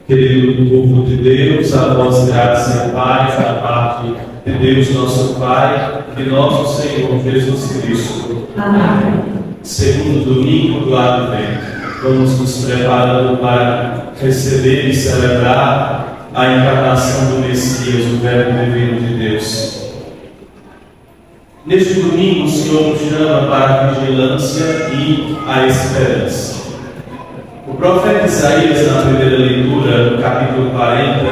Querido povo de Deus, a vossa graça e paz da parte de Deus nosso Pai e nosso Senhor Jesus Cristo. Amém. Segundo domingo do Advento, vamos nos preparando para receber e celebrar a encarnação do Messias, o Verbo divino de Deus. Neste domingo, o Senhor nos chama para a vigilância e a esperança. O profeta Isaías, na primeira leitura, no capítulo 40,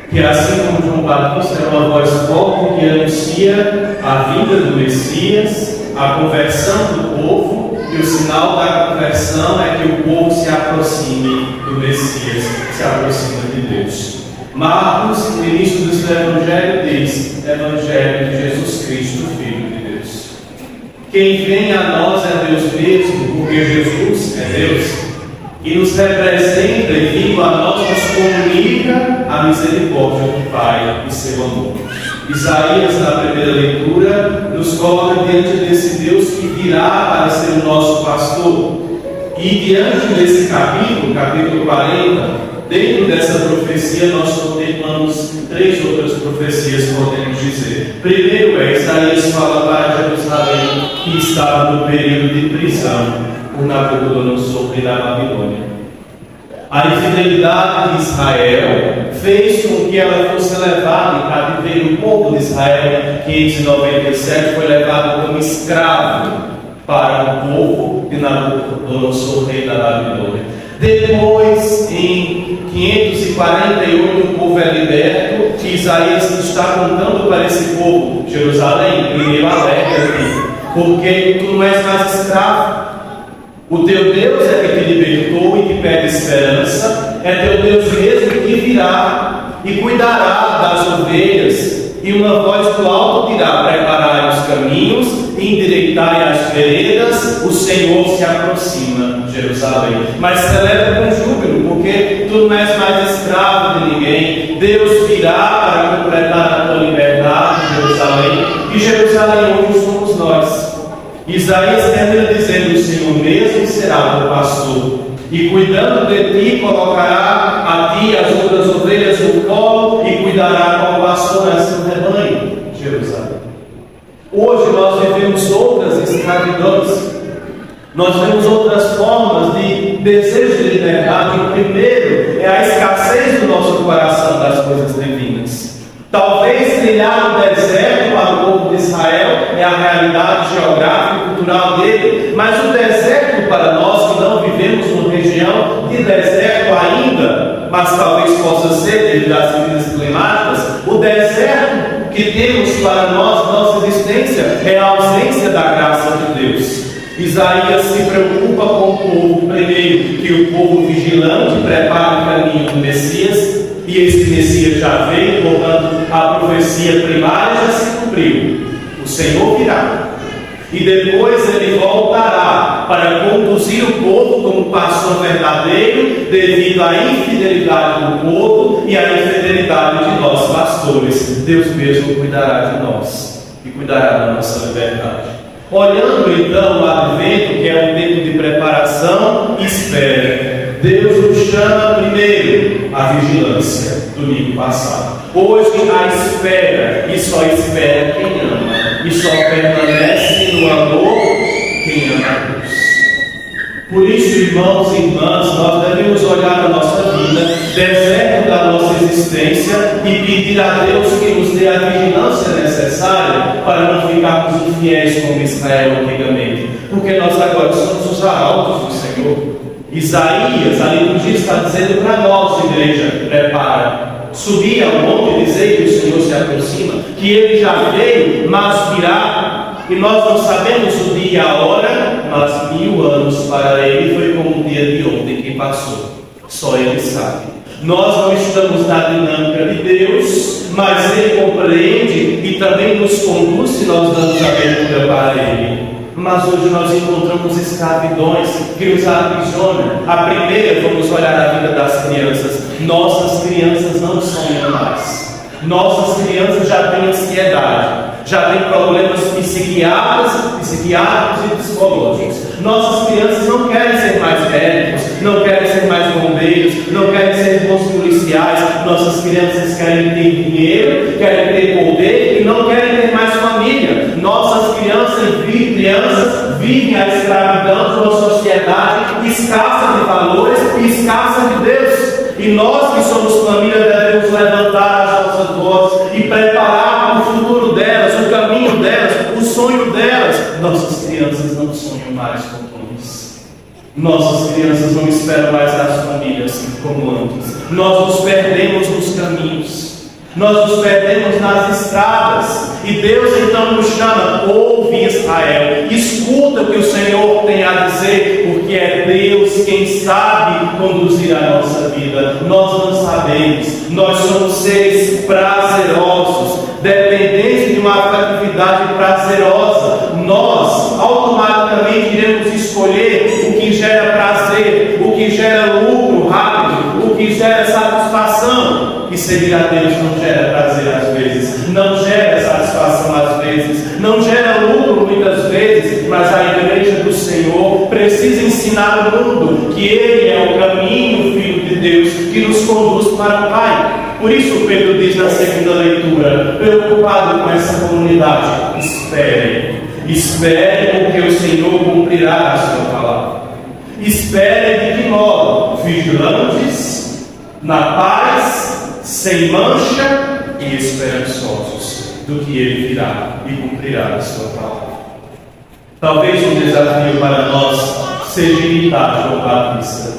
que assim como João Batista é uma voz forte que anuncia a vinda do Messias, a conversão do povo, e o sinal da conversão é que o povo se aproxime do Messias, se aproxima de Deus. Marcos, no início do seu Evangelho, diz: Evangelho de Jesus Cristo, Filho de Deus. Quem vem a nós é Deus mesmo, porque Jesus é Deus. E nos representa e vindo a nós nos comunica a misericórdia do Pai e seu amor. Isaías, na primeira leitura, nos coloca diante desse Deus que virá para ser o nosso pastor. E diante desse capítulo 40, dentro dessa profecia, nós contemplamos três outras profecias, podemos dizer. Primeiro Isaías fala para Jerusalém, que estava no período de prisão por Nabucodonosor, rei da Babilônia. A infidelidade de Israel fez com que ela fosse levada em cativeiro. O povo de Israel, em 597, foi levado como escravo para o povo de Nabucodonosor, rei da Babilônia. Depois, em 548, o povo é liberto, e Isaías está contando para esse povo: Jerusalém, primeiro alegra-te, porque tu não és mais escravo. O teu Deus é que te libertou e te pede esperança. É teu Deus mesmo que virá e cuidará das ovelhas. E uma voz do alto dirá: preparai os caminhos, endireitai as veredas, o Senhor se aproxima, Jerusalém. Mas celebra com júbilo, porque tu não és mais escravo de ninguém. Deus virá para completar a tua liberdade, Jerusalém. E Jerusalém hoje somos nós. Isaías termina dizendo: o Senhor mesmo será o teu pastor, e cuidando de ti colocará a ti as outras ovelhas no colo, e cuidará como pastor a seu rebanho, Jerusalém. Hoje nós vivemos outras escravidões, nós vemos outras formas de desejo de liberdade. O primeiro é a escassez do nosso coração das coisas divinas. Talvez trilhar no deserto para o povo de Israel é a realidade geográfica e cultural dele, mas o deserto para nós que não vivemos numa região de deserto ainda, mas talvez possa ser devido às crises climáticas, o deserto que temos para nós, nossa existência, é a ausência da graça de Deus. Isaías se preocupa com o povo, primeiro, que o povo vigilante prepara o caminho do Messias. E esse Messias já veio, portanto, a profecia primária já se cumpriu. O Senhor virá. E depois ele voltará para conduzir o povo como pastor verdadeiro, devido à infidelidade do povo e à infidelidade de nós, pastores. Deus mesmo cuidará de nós e cuidará da nossa liberdade. Olhando então o Advento, que é um tempo de preparação, espera. Deus nos chama primeiro à vigilância, domingo passado. Hoje a espera, e só espera quem ama, e só permanece no amor quem ama Deus. Por isso, irmãos e irmãs, nós devemos olhar a nossa vida, deserto da nossa existência, e pedir a Deus que nos dê a vigilância necessária para não ficarmos infiéis como Israel antigamente, porque nós agora somos os arautos do Senhor. Isaías, a liturgia está dizendo para nós, igreja: prepara, subi ao monte e dizei que o Senhor se aproxima, que Ele já veio, mas virá, e nós não sabemos o dia e a hora, mas 1000 anos para Ele foi como o dia de ontem que passou, só Ele sabe. Nós não estamos na dinâmica de Deus, mas Ele compreende e também nos conduz se nós damos abertura para Ele. Mas hoje nós encontramos escravidões que nos aprisionam. A primeira, vamos olhar a vida das crianças. Nossas crianças não sonham mais. Nossas crianças já têm ansiedade, já têm problemas psiquiátricos e psicológicos. Nossas crianças não querem ser mais médicos, não querem ser mais bombeiros, bombeiros, não querem ser bons policiais. Nossas crianças querem ter dinheiro, querem ter poder e não querem ter mais família. Nossas crianças vivem a escravidão de uma sociedade escassa de valores e escassa de Deus. E nós que somos família devemos levantar as nossas vozes e preparar o futuro delas, o caminho delas, o sonho delas. Nossas crianças não sonham mais como nós. Nossas crianças não esperam mais das famílias como antes. Nós nos perdemos nos caminhos. Nós nos perdemos nas estradas. E Deus então nos chama: ouve Israel, escuta o que o Senhor tem a dizer, porque é Deus quem sabe conduzir a nossa vida. Nós não sabemos. Nós somos seres prazerosos, dependentes de uma atividade prazerosa. Nós automaticamente iremos escolher o que gera prazer, o que gera lucro rápido, o que gera satisfação. E seguir a Deus não gera prazer às vezes, não gera satisfação às vezes, não gera lucro muitas vezes, mas a igreja do Senhor precisa ensinar o mundo que Ele é o caminho, o Filho de Deus, que nos conduz para o Pai. Por isso Pedro diz na segunda leitura, preocupado com essa comunidade: esperem, porque o Senhor cumprirá a sua palavra. Esperem de que modo? Vigilantes, na paz, sem mancha e esperançosos do que Ele virá e cumprirá a sua palavra. Talvez um desafio para nós seja imitar João Batista,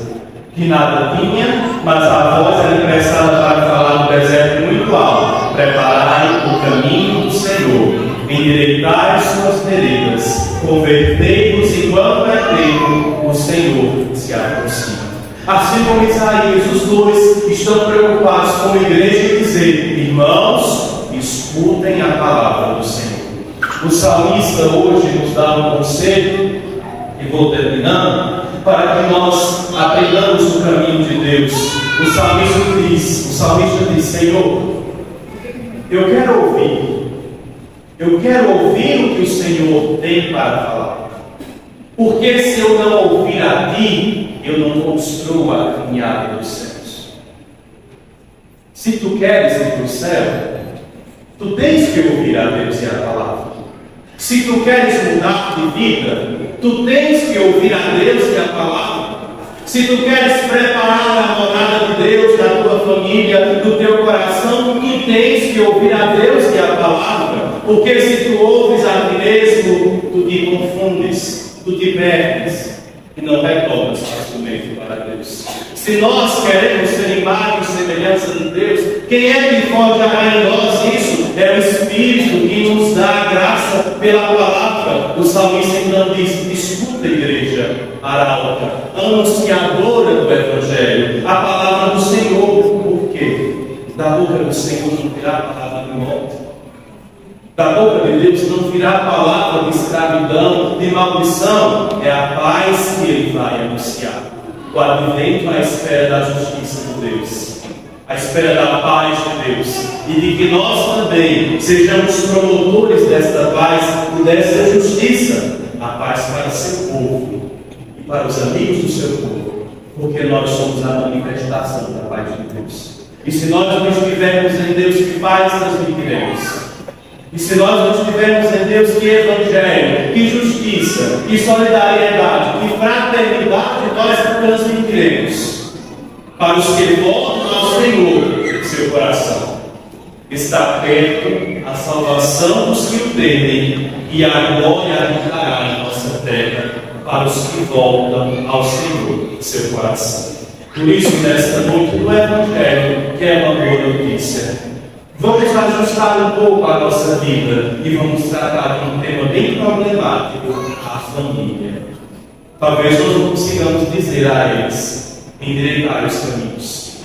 que nada tinha, mas a voz era emprestada para falar no deserto muito alto: preparai o caminho do Senhor, endireitai suas veredas, convertei-vos enquanto é tempo, o Senhor se aproxima. Assim como Isaías, os dois estão preocupados com a igreja e dizer: irmãos, escutem a palavra do Senhor. O salmista hoje nos dá um conselho, e vou terminando, para que nós aprendamos o caminho de Deus. O salmista diz: Senhor, eu quero ouvir o que o Senhor tem para falar. Porque se eu não ouvir a Ti, eu não construo a caminhada dos céus. Se tu queres ir para o céu, tu tens que ouvir a Deus e a palavra. Se tu queres mudar de vida, tu tens que ouvir a Deus e a palavra. Se tu queres preparar a morada de Deus da tua família, do teu coração, tu tens que ouvir a Deus e a palavra. Porque se tu ouves a ti mesmo, tu te confundes, tu te perdes e não retornas facilmente para Deus. Se nós queremos ser imagem e semelhança de Deus, quem é que forjará em nós isso? É o Espírito que nos dá a graça pela palavra. O salmista então diz: escuta, igreja arauta, anunciadora do Evangelho, a palavra do Senhor. Por quê? Da boca do Senhor não virá a palavra de morte. Da boca de Deus não virá a palavra de escravidão, de maldição. É a paz que Ele vai anunciar. O advento à espera da justiça de Deus, à espera da paz de Deus, e de que nós também sejamos promotores desta paz e desta justiça. A paz para seu povo e para os amigos do seu povo, porque nós somos a manifestação da paz de Deus. E se nós não estivermos em Deus, que paz transmitiremos? E se nós não estivermos em Deus, que evangelho, que justiça, que solidariedade, que fraternidade nós transmitiremos para os que voltam ao Senhor, seu coração? Está perto a salvação dos que o temem, e a glória habitará em nossa terra para os que voltam ao Senhor, seu coração. Por isso, nesta noite do Evangelho, que é uma boa notícia, vamos ajustar um pouco a nossa vida e vamos tratar de um tema bem problemático: a família. Talvez nós não consigamos dizer a eles: endireitai os caminhos,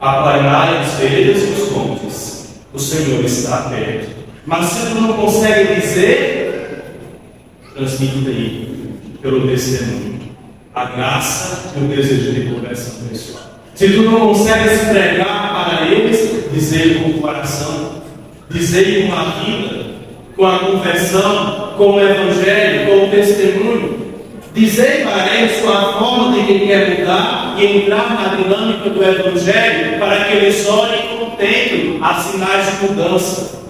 aplanai as veredas e os montes, o Senhor está perto. Mas se tu não consegue dizer, transmite aí pelo testemunho a graça e o desejo de conversão pessoal. Se tu não consegues pregar para eles, dizer com o coração, dizer com a vida, com a conversão, com o Evangelho, com o testemunho. Dizer para eles com a forma de quem quer mudar e entrar na dinâmica do Evangelho para que eles olhem e contemplem as sinais de mudança,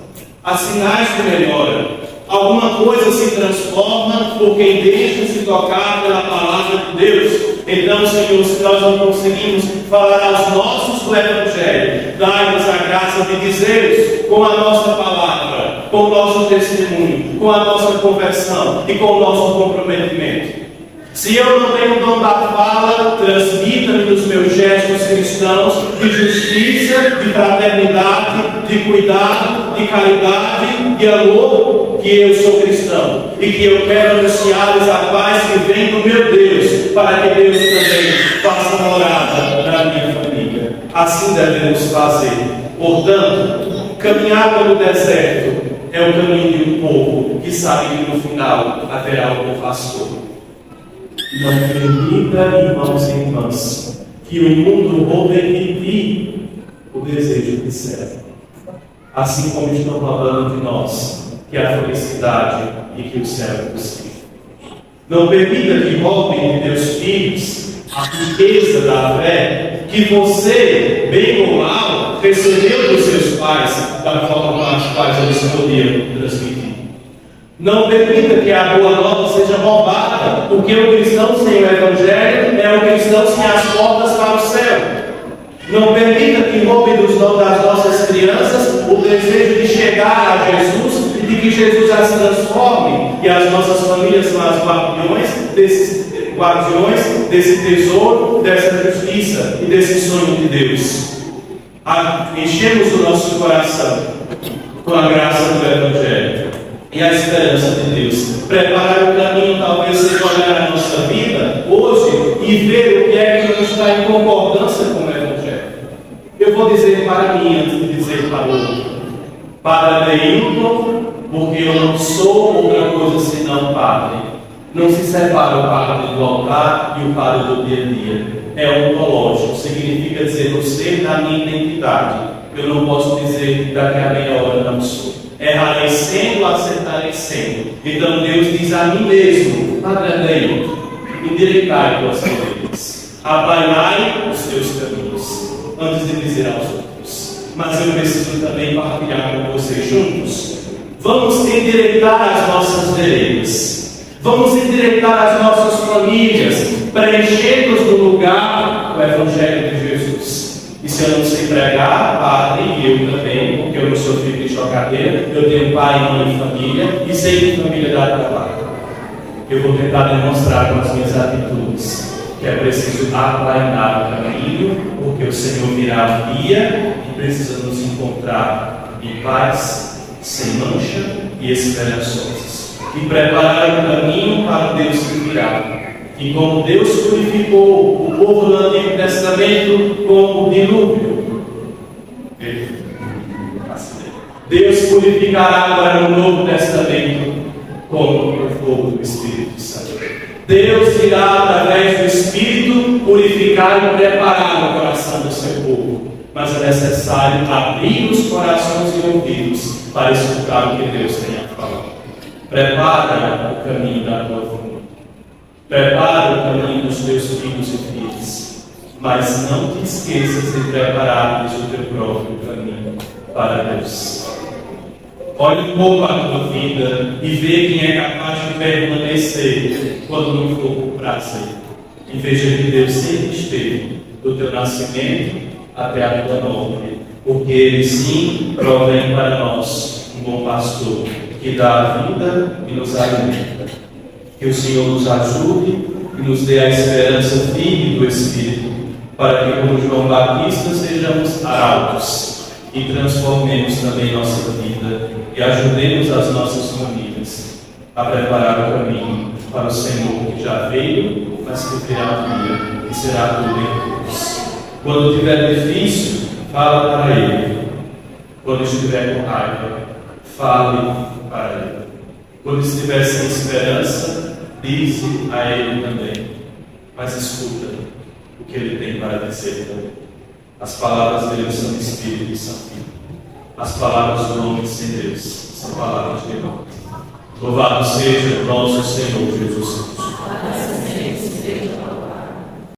as sinais de melhora. Alguma coisa se transforma por quem deixa-se tocar pela palavra de Deus. Então, Senhor, se nós não conseguimos falar aos nossos do Evangelho, dai-nos a graça de dizer com a nossa palavra, com o nosso testemunho, com a nossa conversão e com o nosso comprometimento. Se eu não tenho o dom da fala, transmita-me nos meus gestos cristãos de justiça, de fraternidade, de cuidado, de caridade, de amor, que eu sou cristão e que eu quero anunciar-lhes a paz que vem do meu Deus, para que Deus também faça morada na minha família. Assim devemos fazer. Portanto, caminhar pelo deserto é o caminho de um povo que sabe que no final haverá um pastor. Não permita, irmãos e irmãs, que o mundo roube de ti o desejo de céu. Assim como estão falando de nós, que a felicidade e que o céu é possível. Não permita que roubem de teus filhos a riqueza da fé que você, bem ou mal, recebeu dos seus pais, da forma como as quais eles podiam transmitir. Não permita que a boa nova seja roubada, porque o cristão sem o Evangelho é um cristão sem as portas para o céu. Não permita que roube das nossas crianças o desejo de chegar a Jesus e de que Jesus as transforme, e as nossas famílias são as guardiões desse tesouro, dessa justiça e desse sonho de Deus. Enchemos o nosso coração com a graça do Evangelho e a esperança de Deus. Preparar o caminho talvez seja olhar a nossa vida hoje e ver o que é que não está em concordância com o Evangelho. Eu vou dizer para mim antes de dizer para o outro. Para Deilton, porque eu não sou outra coisa senão padre. Não se separa o padre do altar e o padre do dia a dia. É ontológico, significa dizer no ser da minha identidade. Eu não posso dizer daqui a meia hora não sou. Errarei sendo, acertarei sendo. Então Deus diz a mim mesmo, Padre Adeilton, endireitai tuas caminhos, aplainai os teus caminhos, antes de dizer aos outros. Mas eu preciso também partilhar com vocês juntos. Vamos endireitar as nossas veredas, vamos endireitar as nossas famílias, preenchendo-os no lugar do Evangelho de Jesus. E se eu não sei pregar, padre, e eu também, porque eu não sou filho de chocadeira, eu tenho pai, mãe e família, e sei que família dá trabalho. Eu vou tentar demonstrar com as minhas atitudes que é preciso aplainar o caminho, porque o Senhor virá um dia e precisa nos encontrar em paz, sem mancha e esperançosos. E preparar o caminho para o Deus que virá. E como Deus purificou o povo do Antigo Testamento com o dilúvio, Deus purificará agora no Novo Testamento com o fogo do Espírito Santo. Deus irá, através do Espírito, purificar e preparar o coração do seu povo. Mas é necessário abrir os corações e ouvidos para escutar o que Deus tem a falar. Prepara o caminho da tua família. Prepara o caminho dos teus filhos e filhas, mas não te esqueças de preparar o teu próprio caminho para Deus. Olhe um pouco a tua vida e vê quem é capaz de permanecer quando não for por prazer. E veja que Deus sempre esteve do teu nascimento até a tua morte, porque Ele sim provém para nós um bom pastor que dá a vida e nos alimenta. Que o Senhor nos ajude e nos dê a esperança firme do Espírito, para que, como João Batista, sejamos arautos e transformemos também nossa vida e ajudemos as nossas famílias a preparar o caminho para o Senhor que já veio, mas que virá um dia e será tudo em todos. Quando estiver difícil, fala para Ele. Quando estiver com raiva, fale para Ele. Quando estiver sem esperança, dize a Ele também, mas escuta o que Ele tem para dizer também. As palavras dele são Espírito e são vida. As palavras do homem sem Deus são palavras de morte. Louvado seja nosso Senhor Jesus Cristo. seja